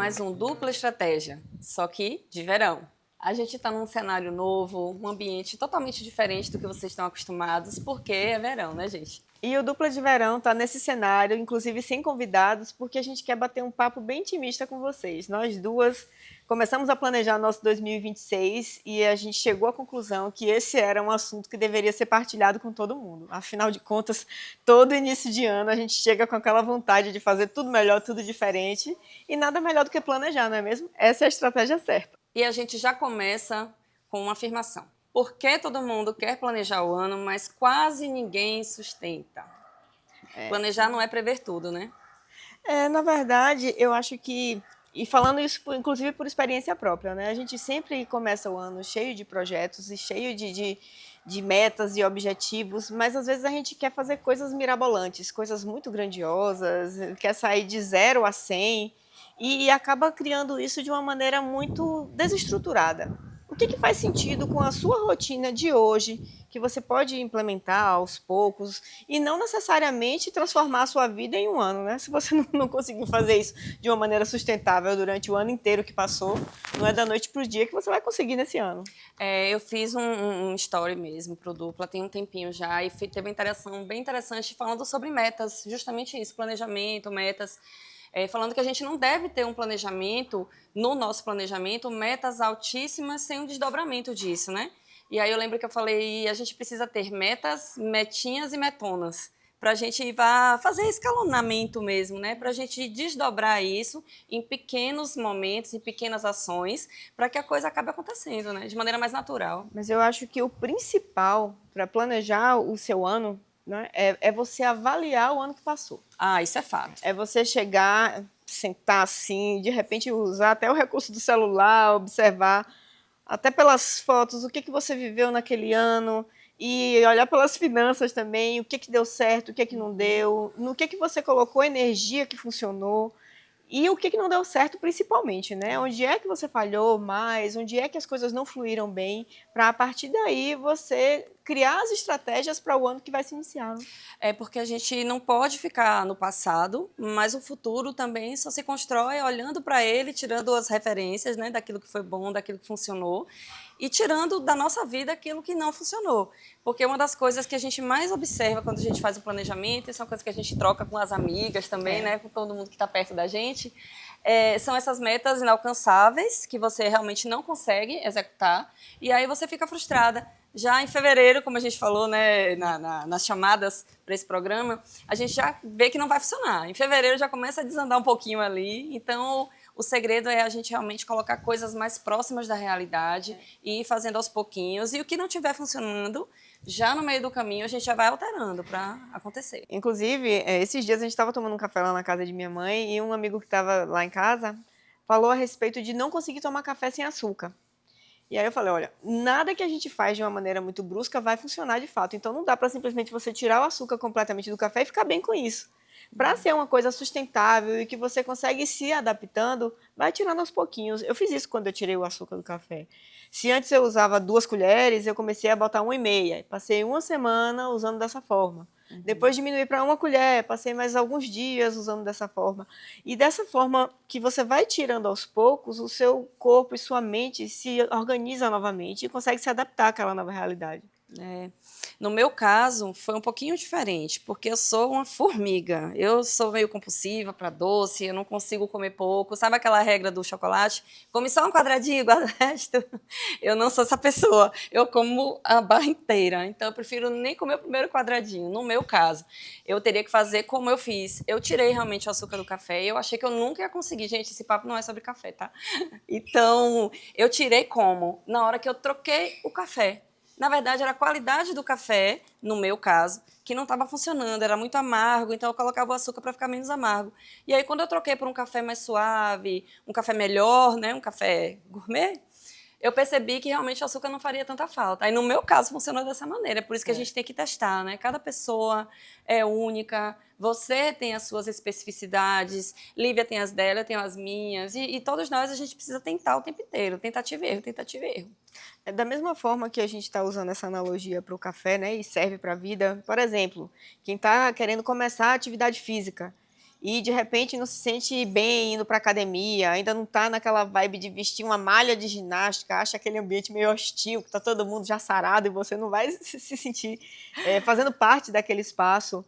mais um Dupla Estratégia, só que de verão. A gente está num cenário novo, um ambiente totalmente diferente do que vocês estão acostumados, porque é verão, né, gente? E o Dupla de Verão está nesse cenário, inclusive sem convidados, porque a gente quer bater um papo bem intimista com vocês. Nós duas começamos a planejar nosso 2026 e a gente chegou à conclusão que esse era um assunto que deveria ser partilhado com todo mundo. Afinal de contas, todo início de ano a gente chega com aquela vontade de fazer tudo melhor, tudo diferente, e nada melhor do que planejar, não é mesmo? Essa é a estratégia certa. E a gente já começa com uma afirmação. Por que todo mundo quer planejar o ano, mas quase ninguém sustenta? Planejar não é prever tudo, né? Na verdade, eu acho que, e falando isso inclusive por experiência própria, né? A gente sempre começa o ano cheio de projetos e cheio de metas e objetivos, mas às vezes a gente quer fazer coisas mirabolantes, coisas muito grandiosas, quer sair de 0 a 100 e acaba criando isso de uma maneira muito desestruturada. O que faz sentido com a sua rotina de hoje, que você pode implementar aos poucos e não necessariamente transformar a sua vida em um ano, né? Se você não conseguir fazer isso de uma maneira sustentável durante o ano inteiro que passou, não é da noite para o dia que você vai conseguir nesse ano. Eu fiz um story mesmo pro Dupla, tem um tempinho já, e teve uma interação bem interessante falando sobre metas, justamente isso, planejamento, metas. Falando que a gente não deve ter um planejamento, no nosso planejamento, metas altíssimas sem um desdobramento disso, né? E aí eu lembro que eu falei, a gente precisa ter metas, metinhas e metonas, para a gente vá fazer escalonamento mesmo, né? Para a gente desdobrar isso em pequenos momentos, em pequenas ações, para que a coisa acabe acontecendo, né? De maneira mais natural. Mas eu acho que o principal para planejar o seu ano, né, é você avaliar o ano que passou. Ah, isso é fato. É você chegar, sentar assim, de repente usar até o recurso do celular, observar até pelas fotos o que você viveu naquele ano e olhar pelas finanças também, o que deu certo, o que não deu, no que você colocou energia que funcionou. E o que não deu certo, principalmente, né? Onde é que você falhou mais? Onde é que as coisas não fluíram bem? Para, a partir daí, você criar as estratégias para o ano que vai se iniciar. Né? É porque a gente não pode ficar no passado, mas o futuro também só se constrói olhando para ele, tirando as referências, né, daquilo que foi bom, daquilo que funcionou, e tirando da nossa vida aquilo que não funcionou. Porque uma das coisas que a gente mais observa quando a gente faz o planejamento, e são coisas que a gente troca com as amigas também, né, com todo mundo que está perto da gente, são essas metas inalcançáveis que você realmente não consegue executar, e aí você fica frustrada. Já em fevereiro, como a gente falou, né, nas chamadas para esse programa, a gente já vê que não vai funcionar. Em fevereiro já começa a desandar um pouquinho ali. Então, o segredo é a gente realmente colocar coisas mais próximas da realidade e ir fazendo aos pouquinhos. E o que não estiver funcionando, já no meio do caminho a gente já vai alterando para acontecer. Inclusive, esses dias a gente estava tomando um café lá na casa de minha mãe e um amigo que estava lá em casa falou a respeito de não conseguir tomar café sem açúcar. E aí eu falei, olha, nada que a gente faz de uma maneira muito brusca vai funcionar de fato. Então não dá para simplesmente você tirar o açúcar completamente do café e ficar bem com isso. Para ser uma coisa sustentável e que você consegue ir se adaptando, vai tirando aos pouquinhos. Eu fiz isso quando eu tirei o açúcar do café. Se antes eu usava 2 colheres, eu comecei a botar 1,5. Passei uma semana usando dessa forma. Depois diminuí para 1 colher, passei mais alguns dias usando dessa forma. E dessa forma que você vai tirando aos poucos, o seu corpo e sua mente se organizam novamente e consegue se adaptar àquela nova realidade. No meu caso, foi um pouquinho diferente, porque eu sou uma formiga. Eu sou meio compulsiva para doce, eu não consigo comer pouco. Sabe aquela regra do chocolate? Come só um quadradinho, guarda o resto. Eu não sou essa pessoa. Eu como a barra inteira. Então, eu prefiro nem comer o primeiro quadradinho. No meu caso, eu teria que fazer como eu fiz. Eu tirei realmente o açúcar do café e eu achei que eu nunca ia conseguir. Gente, esse papo não é sobre café, tá? Então, eu tirei como? Na hora que eu troquei o café. Na verdade, era a qualidade do café, no meu caso, que não estava funcionando, era muito amargo, então eu colocava o açúcar para ficar menos amargo. E aí, quando eu troquei por um café mais suave, um café melhor, né, um café gourmet, eu percebi que realmente o açúcar não faria tanta falta. Aí, no meu caso, funcionou dessa maneira. É por isso que a gente tem que testar, né? Cada pessoa é única, você tem as suas especificidades, Lívia tem as dela, eu tenho as minhas, e todos nós a gente precisa tentar o tempo inteiro, tentativa e erro, tentativa e erro. Da mesma forma que a gente está usando essa analogia para o café, né, e serve para a vida, por exemplo, quem está querendo começar a atividade física e de repente não se sente bem indo para academia, ainda não está naquela vibe de vestir uma malha de ginástica, acha aquele ambiente meio hostil, que está todo mundo já sarado e você não vai se sentir fazendo parte daquele espaço.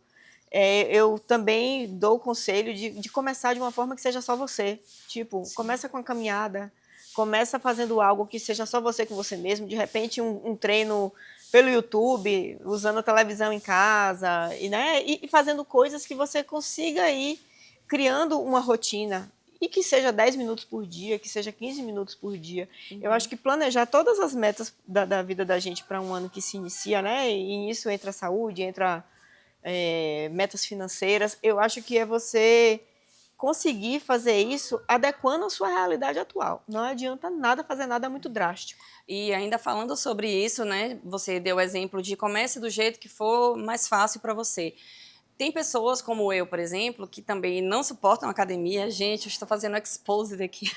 Eu também dou o conselho de começar de uma forma que seja só você. Tipo, Sim. começa com a caminhada, começa fazendo algo que seja só você com você mesmo, de repente um treino pelo YouTube, usando a televisão em casa, né? E fazendo coisas que você consiga ir criando uma rotina. E que seja 10 minutos por dia, que seja 15 minutos por dia. Eu acho que planejar todas as metas da vida da gente para um ano que se inicia, né? E nisso entra a saúde, entra metas financeiras. Eu acho que é você conseguir fazer isso adequando a sua realidade atual. Não adianta nada fazer nada muito drástico. E ainda falando sobre isso, né? Você deu o exemplo de comece do jeito que for mais fácil para você. Tem pessoas como eu, por exemplo, que também não suportam academia. Gente, eu estou fazendo exposed aqui.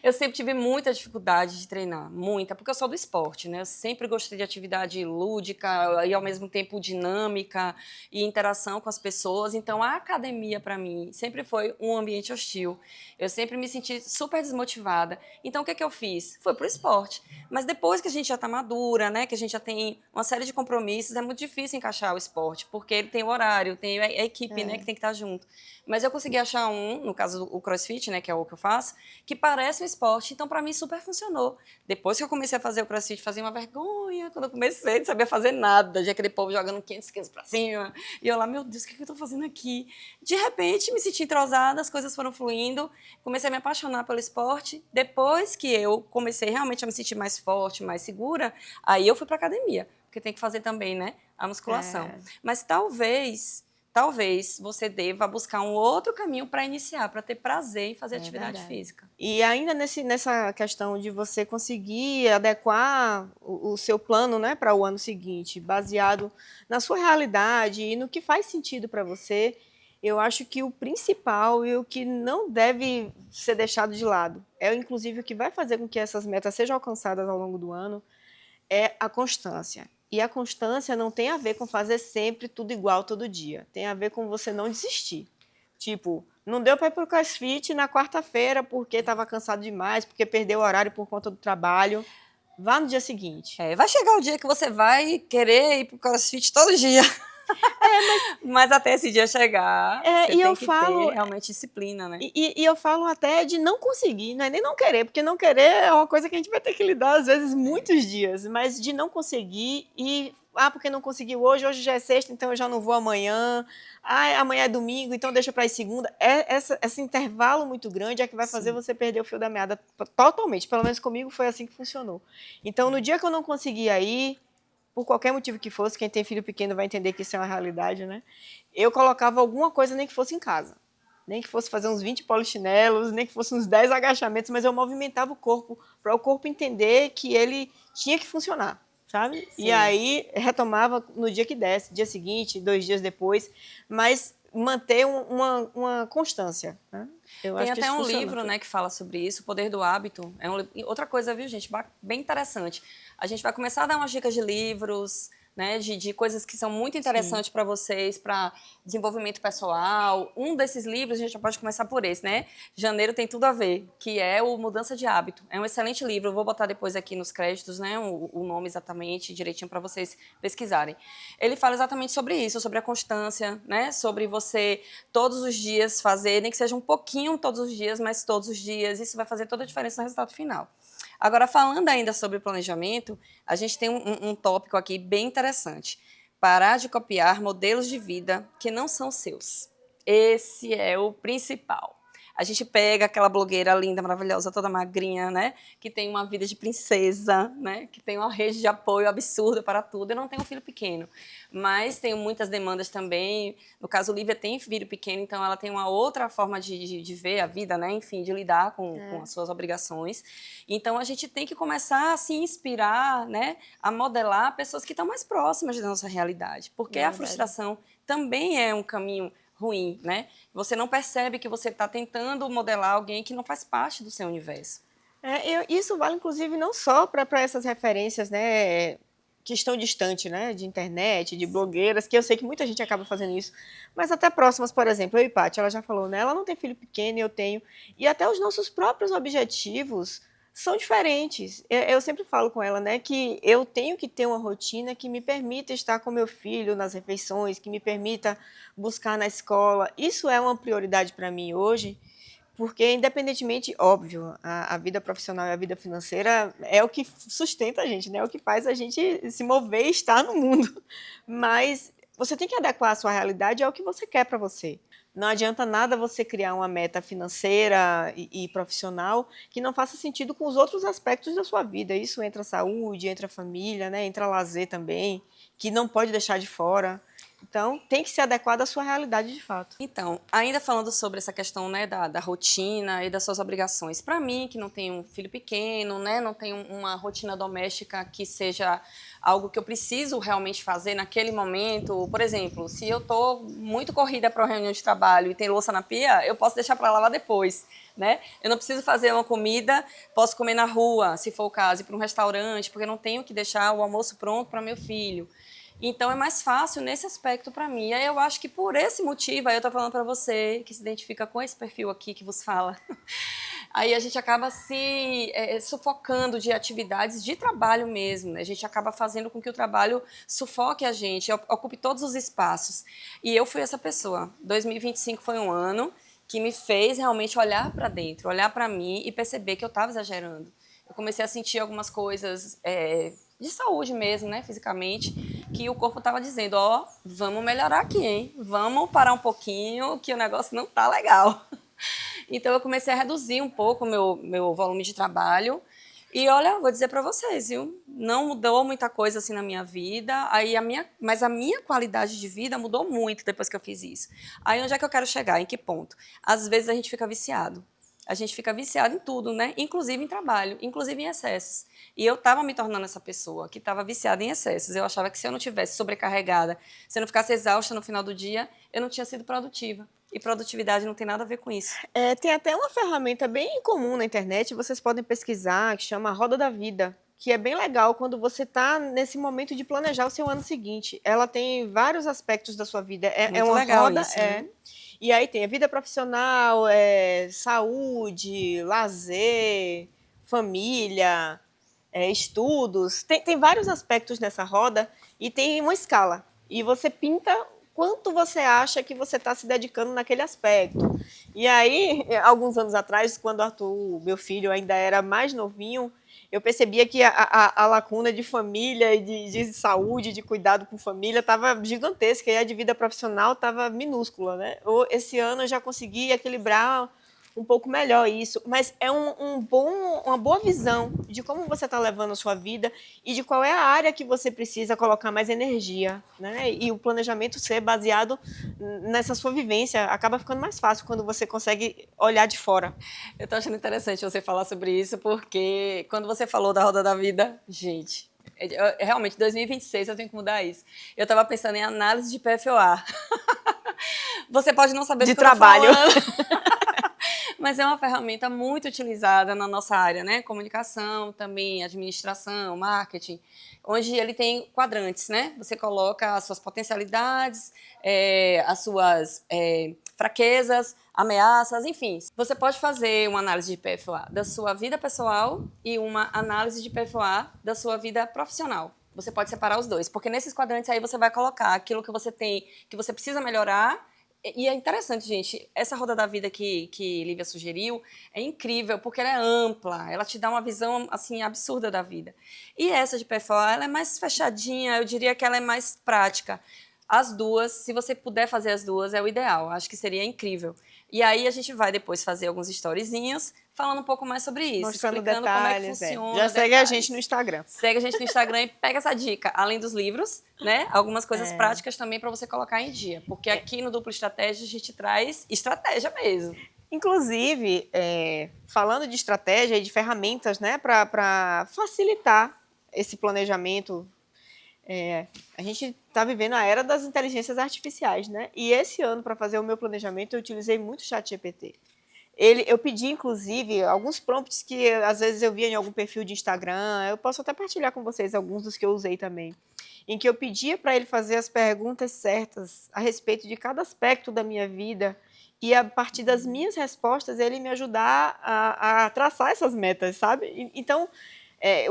Eu sempre tive muita dificuldade de treinar, muita, porque eu sou do esporte, né? Eu sempre gostei de atividade lúdica e ao mesmo tempo dinâmica e interação com as pessoas. Então a academia para mim sempre foi um ambiente hostil. Eu sempre me senti super desmotivada. Então o que eu fiz? Foi pro esporte. Mas depois que a gente já está madura, né, que a gente já tem uma série de compromissos, é muito difícil encaixar o esporte, porque ele tem o horário, tem a equipe, né, que tem que estar junto. Mas eu consegui achar no caso o CrossFit, né, que é o que eu faço, que parece um esporte, então para mim super funcionou. Depois que eu comecei a fazer o CrossFit, fazia uma vergonha, quando eu comecei, não sabia fazer nada, de aquele povo jogando 500 quilos para cima, e eu lá, meu Deus, o que eu estou fazendo aqui? De repente, me senti entrosada, as coisas foram fluindo, comecei a me apaixonar pelo esporte. Depois que eu comecei realmente a me sentir mais forte, mais segura, aí eu fui para academia, porque tem que fazer também, né, a musculação. Mas talvez você deva buscar um outro caminho para iniciar, para ter prazer em fazer atividade física. E ainda nessa questão de você conseguir adequar o seu plano, né, para o ano seguinte, baseado na sua realidade e no que faz sentido para você, eu acho que o principal e o que não deve ser deixado de lado, inclusive o que vai fazer com que essas metas sejam alcançadas ao longo do ano, é a constância. E a constância não tem a ver com fazer sempre tudo igual todo dia. Tem a ver com você não desistir. Tipo, não deu para ir para o CrossFit na quarta-feira porque estava cansado demais, porque perdeu o horário por conta do trabalho. Vá no dia seguinte. Vai chegar o dia que você vai querer ir para o CrossFit todo dia. Mas até esse dia chegar, você tem que ter realmente disciplina, né? E eu falo até de não conseguir, não é nem não querer, porque não querer é uma coisa que a gente vai ter que lidar, às vezes, muitos dias, mas de não conseguir e, porque não conseguiu hoje já é sexta, então eu já não vou amanhã, amanhã é domingo, então deixa para ir segunda. Esse intervalo muito grande é que vai fazer você perder o fio da meada totalmente, pelo menos comigo foi assim que funcionou. Então, no dia que eu não conseguia ir, por qualquer motivo que fosse, quem tem filho pequeno vai entender que isso é uma realidade, né? Eu colocava alguma coisa, nem que fosse em casa. Nem que fosse fazer uns 20 polichinelos, nem que fosse uns 10 agachamentos, mas eu movimentava o corpo, para o corpo entender que ele tinha que funcionar, sabe? Sim. E aí, retomava no dia que desse, dia seguinte, 2 dias depois, mas manter uma constância, né? Tem até um livro, né, que fala sobre isso, O Poder do Hábito. Outra coisa, viu, gente, bem interessante. A gente vai começar a dar umas dicas de livros, né, de coisas que são muito interessantes para vocês, para desenvolvimento pessoal. Um desses livros, a gente já pode começar por esse, né? Janeiro tem tudo a ver, que é o Mudança de Hábito. É um excelente livro, eu vou botar depois aqui nos créditos, né, o nome exatamente, direitinho para vocês pesquisarem. Ele fala exatamente sobre isso, sobre a constância, né, sobre você todos os dias fazer, nem que seja um pouquinho todos os dias, mas todos os dias, isso vai fazer toda a diferença no resultado final. Agora, falando ainda sobre planejamento, a gente tem um tópico aqui bem interessante. Parar de copiar modelos de vida que não são seus. Esse é o principal. A gente pega aquela blogueira linda, maravilhosa, toda magrinha, né? Que tem uma vida de princesa, né? Que tem uma rede de apoio absurda para tudo. Eu não tenho um filho pequeno, mas tenho muitas demandas também. No caso, Lívia tem filho pequeno, então ela tem uma outra forma de ver a vida, né? Enfim, de lidar com as suas obrigações. Então, a gente tem que começar a se inspirar, né? A modelar pessoas que estão mais próximas da nossa realidade. Porque a frustração também é um caminho ruim, né? Você não percebe que você está tentando modelar alguém que não faz parte do seu universo. Isso vale, inclusive, não só para essas referências, né, que estão distante, né, de internet, de blogueiras, que eu sei que muita gente acaba fazendo isso, mas até próximas, por exemplo, eu e Paty, ela já falou, né, ela não tem filho pequeno e eu tenho, e até os nossos próprios objetivos são diferentes. Eu sempre falo com ela, né, que eu tenho que ter uma rotina que me permita estar com meu filho nas refeições, que me permita buscar na escola. Isso é uma prioridade para mim hoje, porque, independentemente, óbvio, a vida profissional e a vida financeira é o que sustenta a gente, né? É o que faz a gente se mover e estar no mundo. Mas você tem que adequar a sua realidade ao que você quer para você. Não adianta nada você criar uma meta financeira e profissional que não faça sentido com os outros aspectos da sua vida. Isso entra saúde, entra família, né? Entra lazer também, que não pode deixar de fora. Então, tem que ser adequado à sua realidade de fato. Então, ainda falando sobre essa questão, né, da rotina e das suas obrigações, para mim, que não tenho um filho pequeno, né, não tenho uma rotina doméstica que seja algo que eu preciso realmente fazer naquele momento, por exemplo, se eu estou muito corrida para uma reunião de trabalho e tem louça na pia, eu posso deixar para lavar depois, né? Eu não preciso fazer uma comida, posso comer na rua, se for o caso, ir para um restaurante, porque eu não tenho que deixar o almoço pronto para meu filho. Então é mais fácil nesse aspecto para mim. E aí eu acho que por esse motivo, aí eu tô falando para você que se identifica com esse perfil aqui que vos fala. Aí a gente acaba se sufocando de atividades de trabalho mesmo, né? A gente acaba fazendo com que o trabalho sufoque a gente, ocupe todos os espaços. E eu fui essa pessoa. 2025 foi um ano que me fez realmente olhar para dentro, olhar para mim e perceber que eu estava exagerando. Eu comecei a sentir algumas coisas de saúde mesmo, né, fisicamente, que o corpo estava dizendo, ó, vamos melhorar aqui, hein? Vamos parar um pouquinho, que o negócio não tá legal. Então eu comecei a reduzir um pouco o meu volume de trabalho. E olha, vou dizer para vocês, viu? Não mudou muita coisa assim na minha vida, mas a minha qualidade de vida mudou muito depois que eu fiz isso. Aí onde é que eu quero chegar? Em que ponto? Às vezes a gente fica viciado. A gente fica viciado em tudo, né? Inclusive em trabalho, inclusive em excessos. E eu estava me tornando essa pessoa que estava viciada em excessos. Eu achava que se eu não tivesse sobrecarregada, se eu não ficasse exausta no final do dia, eu não tinha sido produtiva. E produtividade não tem nada a ver com isso. Tem até uma ferramenta bem comum na internet, vocês podem pesquisar, que chama Roda da Vida, que é bem legal quando você está nesse momento de planejar o seu ano seguinte. Ela tem vários aspectos da sua vida. É Muito uma legal roda, isso, né? E aí tem a vida profissional, saúde, lazer, família, estudos. Tem vários aspectos nessa roda e tem uma escala. E você pinta quanto você acha que você está se dedicando naquele aspecto. E aí, alguns anos atrás, quando o Arthur, meu filho, ainda era mais novinho, eu percebia que a lacuna de família e de saúde, de cuidado com família, estava gigantesca e a de vida profissional estava minúscula, né? Esse ano eu já consegui equilibrar um pouco melhor isso, mas é uma boa visão de como você está levando a sua vida e de qual é a área que você precisa colocar mais energia, né? E o planejamento ser baseado nessa sua vivência acaba ficando mais fácil quando você consegue olhar de fora. Eu tô achando interessante você falar sobre isso, porque quando você falou da roda da vida, gente, realmente, 2026 eu tenho que mudar isso. Eu estava pensando em análise de PFOA. Você pode não saber de do que eu tô trabalho. falando. Mas é uma ferramenta muito utilizada na nossa área, né? Comunicação, também administração, marketing, onde ele tem quadrantes, né? Você coloca as suas potencialidades, as suas fraquezas, ameaças, enfim. Você pode fazer uma análise de PFOA da sua vida pessoal e uma análise de PFOA da sua vida profissional. Você pode separar os dois, porque nesses quadrantes aí você vai colocar aquilo que você tem, que você precisa melhorar. E é interessante, gente, essa roda da vida que Lívia sugeriu é incrível, porque ela é ampla, ela te dá uma visão, assim, absurda da vida. E essa de PFOA, ela é mais fechadinha, eu diria que ela é mais prática. As duas, se você puder fazer as duas, é o ideal, acho que seria incrível. E aí a gente vai depois fazer alguns storyzinhos, falando um pouco mais sobre isso, mostrando explicando detalhes, como é que funciona. Já segue a gente no Instagram. Segue a gente no Instagram e pega essa dica, além dos livros, né? Algumas coisas práticas também para você colocar em dia. Porque aqui no Duplo Estratégia a gente traz estratégia mesmo. Inclusive, falando de estratégia e de ferramentas, né, para facilitar esse planejamento, a gente está vivendo a era das inteligências artificiais, né? E esse ano, para fazer o meu planejamento, eu utilizei muito o ChatGPT. Eu pedi, inclusive, alguns prompts que às vezes eu via em algum perfil de Instagram, eu posso até partilhar com vocês alguns dos que eu usei também, em que eu pedia para ele fazer as perguntas certas a respeito de cada aspecto da minha vida e, a partir das minhas respostas, ele me ajudar a traçar essas metas, sabe? Então,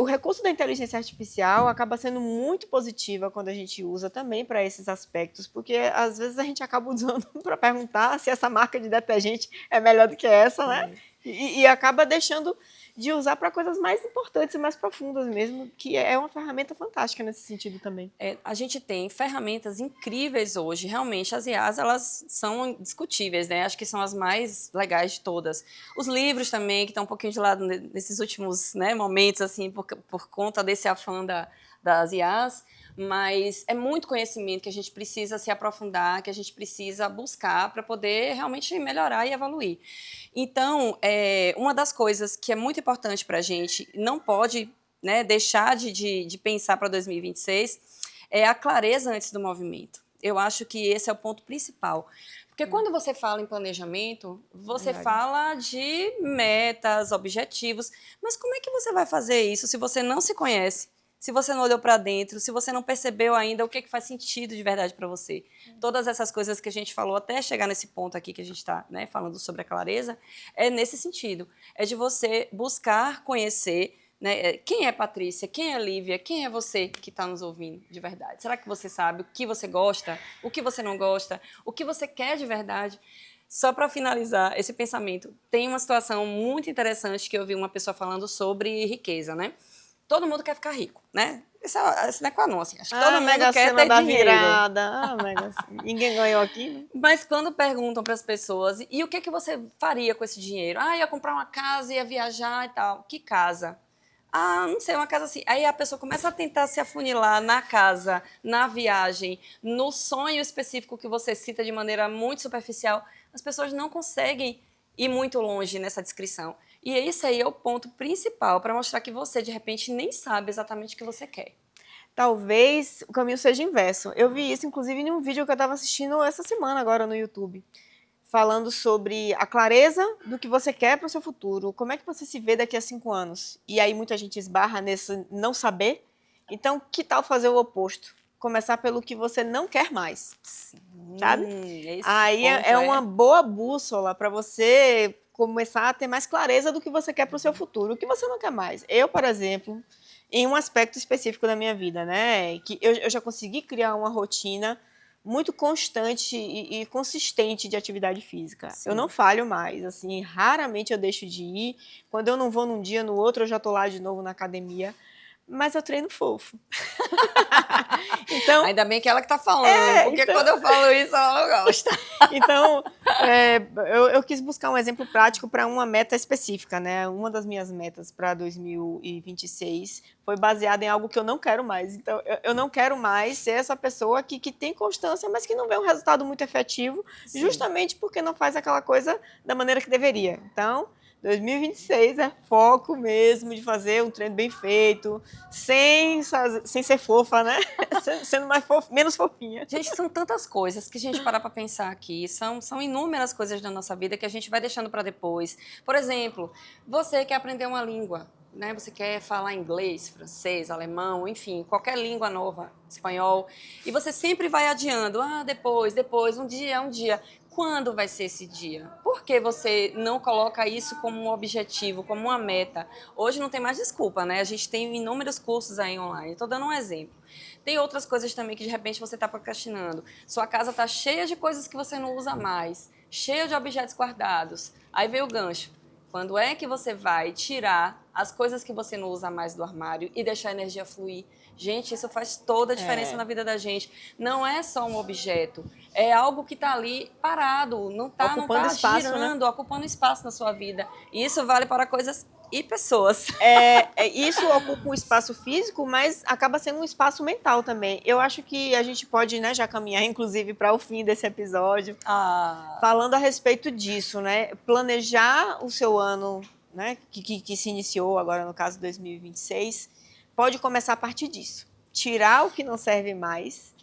o recurso da inteligência artificial acaba sendo muito positiva quando a gente usa também para esses aspectos, porque às vezes a gente acaba usando para perguntar se essa marca de detergente é melhor do que essa, né? E acaba deixando de usar para coisas mais importantes e mais profundas mesmo, que é uma ferramenta fantástica nesse sentido também. A gente tem ferramentas incríveis hoje, realmente as IAs, elas são indiscutíveis, né? Acho que são as mais legais de todas. Os livros também, que estão um pouquinho de lado nesses últimos, né, momentos, assim, por conta desse afã das IAs, mas é muito conhecimento que a gente precisa se aprofundar, que a gente precisa buscar para poder realmente melhorar e evoluir. Então, uma das coisas que é muito importante para a gente, não pode, né, deixar de pensar para 2026, é a clareza antes do movimento. Eu acho que esse é o ponto principal. Porque quando você fala em planejamento, você fala de metas, objetivos, mas como é que você vai fazer isso se você não se conhece? Se você não olhou para dentro, se você não percebeu ainda o que faz sentido de verdade para você. Todas essas coisas que a gente falou até chegar nesse ponto aqui que a gente está, né, falando sobre a clareza, é nesse sentido. É de você buscar conhecer, né, quem é Patrícia, quem é Lívia, quem é você que está nos ouvindo de verdade. Será que você sabe o que você gosta, o que você não gosta, o que você quer de verdade? Só para finalizar esse pensamento, tem uma situação muito interessante que eu vi uma pessoa falando sobre riqueza, né? Todo mundo quer ficar rico, né? Esse não é com a nossa. Acho que todo mundo quer ter dinheiro. Virada. Ninguém ganhou aqui, né? Mas quando perguntam para as pessoas, e o que que você faria com esse dinheiro? Ah, ia comprar uma casa, ia viajar e tal. Que casa? Ah, não sei, uma casa assim. Aí a pessoa começa a tentar se afunilar na casa, na viagem, no sonho específico que você cita de maneira muito superficial. As pessoas não conseguem ir muito longe nessa descrição. E esse aí é o ponto principal para mostrar que você, de repente, nem sabe exatamente o que você quer. Talvez o caminho seja inverso. Eu vi isso, inclusive, em um vídeo que eu estava assistindo essa semana agora no YouTube, falando sobre a clareza do que você quer para o seu futuro. Como é que você se vê daqui a 5 anos? E aí muita gente esbarra nesse não saber. Então, que tal fazer o oposto? Começar pelo que você não quer mais, sabe? Aí é uma boa bússola para você começar a ter mais clareza do que você quer para o seu futuro. O que você não quer mais? Eu, por exemplo, em um aspecto específico da minha vida, né? Que eu já consegui criar uma rotina muito constante e consistente de atividade física. Sim. Eu não falho mais, assim, raramente eu deixo de ir. Quando eu não vou num dia, no outro eu já tô lá de novo na academia. Mas eu treino fofo. Então, ainda bem que ela que tá falando, porque então, quando eu falo isso, ela não gosta. Então, eu quis buscar um exemplo prático para uma meta específica, né? Uma das minhas metas para 2026 foi baseada em algo que eu não quero mais. Então, eu não quero mais ser essa pessoa que tem constância, mas que não vê um resultado muito efetivo, sim, justamente porque não faz aquela coisa da maneira que deveria. Então, 2026 é foco mesmo de fazer um treino bem feito, sem ser fofa, né? Sendo menos fofinha. Gente, são tantas coisas que a gente parar para pensar aqui. São inúmeras coisas da nossa vida que a gente vai deixando para depois. Por exemplo, você quer aprender uma língua, né? Você quer falar inglês, francês, alemão, enfim, qualquer língua nova, espanhol, e você sempre vai adiando. Ah, depois, um dia. Quando vai ser esse dia? Por que você não coloca isso como um objetivo, como uma meta? Hoje não tem mais desculpa, né? A gente tem inúmeros cursos aí online. Estou dando um exemplo. Tem outras coisas também que de repente você está procrastinando. Sua casa está cheia de coisas que você não usa mais, cheia de objetos guardados. Aí veio o gancho. Quando é que você vai tirar as coisas que você não usa mais do armário e deixar a energia fluir? Gente, isso faz toda a diferença na vida da gente. Não é só um objeto, é algo que está ali parado, não está espaço, girando, né? Ocupando espaço na sua vida. E isso vale para coisas e pessoas. Isso ocupa um espaço físico, mas acaba sendo um espaço mental também. Eu acho que a gente pode, né, já caminhar, inclusive, para o fim desse episódio, falando a respeito disso, né? Planejar o seu ano, né, que se iniciou agora, no caso, 2026, pode começar a partir disso. Tirar o que não serve mais,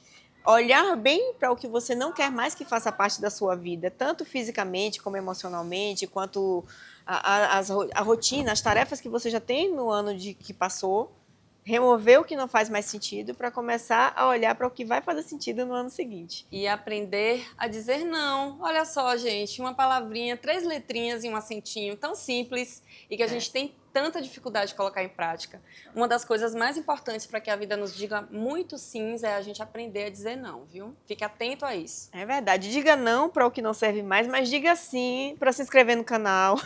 olhar bem para o que você não quer mais que faça parte da sua vida, tanto fisicamente como emocionalmente, quanto a rotina, as tarefas que você já tem no ano que passou, remover o que não faz mais sentido para começar a olhar para o que vai fazer sentido no ano seguinte. E aprender a dizer não. Olha só, gente, uma palavrinha, 3 letrinhas e um acentinho tão simples e que a gente tem tanta dificuldade de colocar em prática. Uma das coisas mais importantes para que a vida nos diga muito sims é a gente aprender a dizer não, viu? Fique atento a isso. É verdade. Diga não para o que não serve mais, mas diga sim para se inscrever no canal.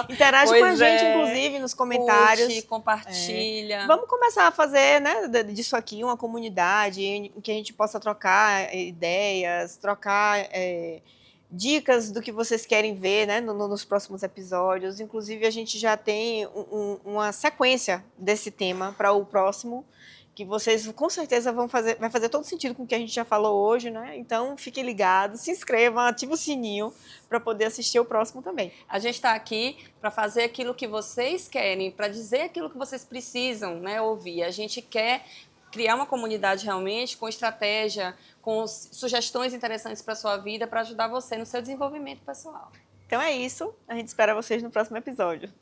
Interage com a gente, inclusive, nos comentários. Curte, compartilha. Vamos começar a fazer, né, disso aqui uma comunidade em que a gente possa trocar ideias, trocar dicas do que vocês querem ver, né, nos próximos episódios. Inclusive, a gente já tem uma sequência desse tema para o próximo, que vocês com certeza vai fazer todo sentido com o que a gente já falou hoje, né? Então, fiquem ligados, se inscrevam, ativem o sininho para poder assistir o próximo também. A gente está aqui para fazer aquilo que vocês querem, para dizer aquilo que vocês precisam, né, ouvir. A gente quer criar uma comunidade realmente com estratégia, com sugestões interessantes para a sua vida, para ajudar você no seu desenvolvimento pessoal. Então é isso, a gente espera vocês no próximo episódio.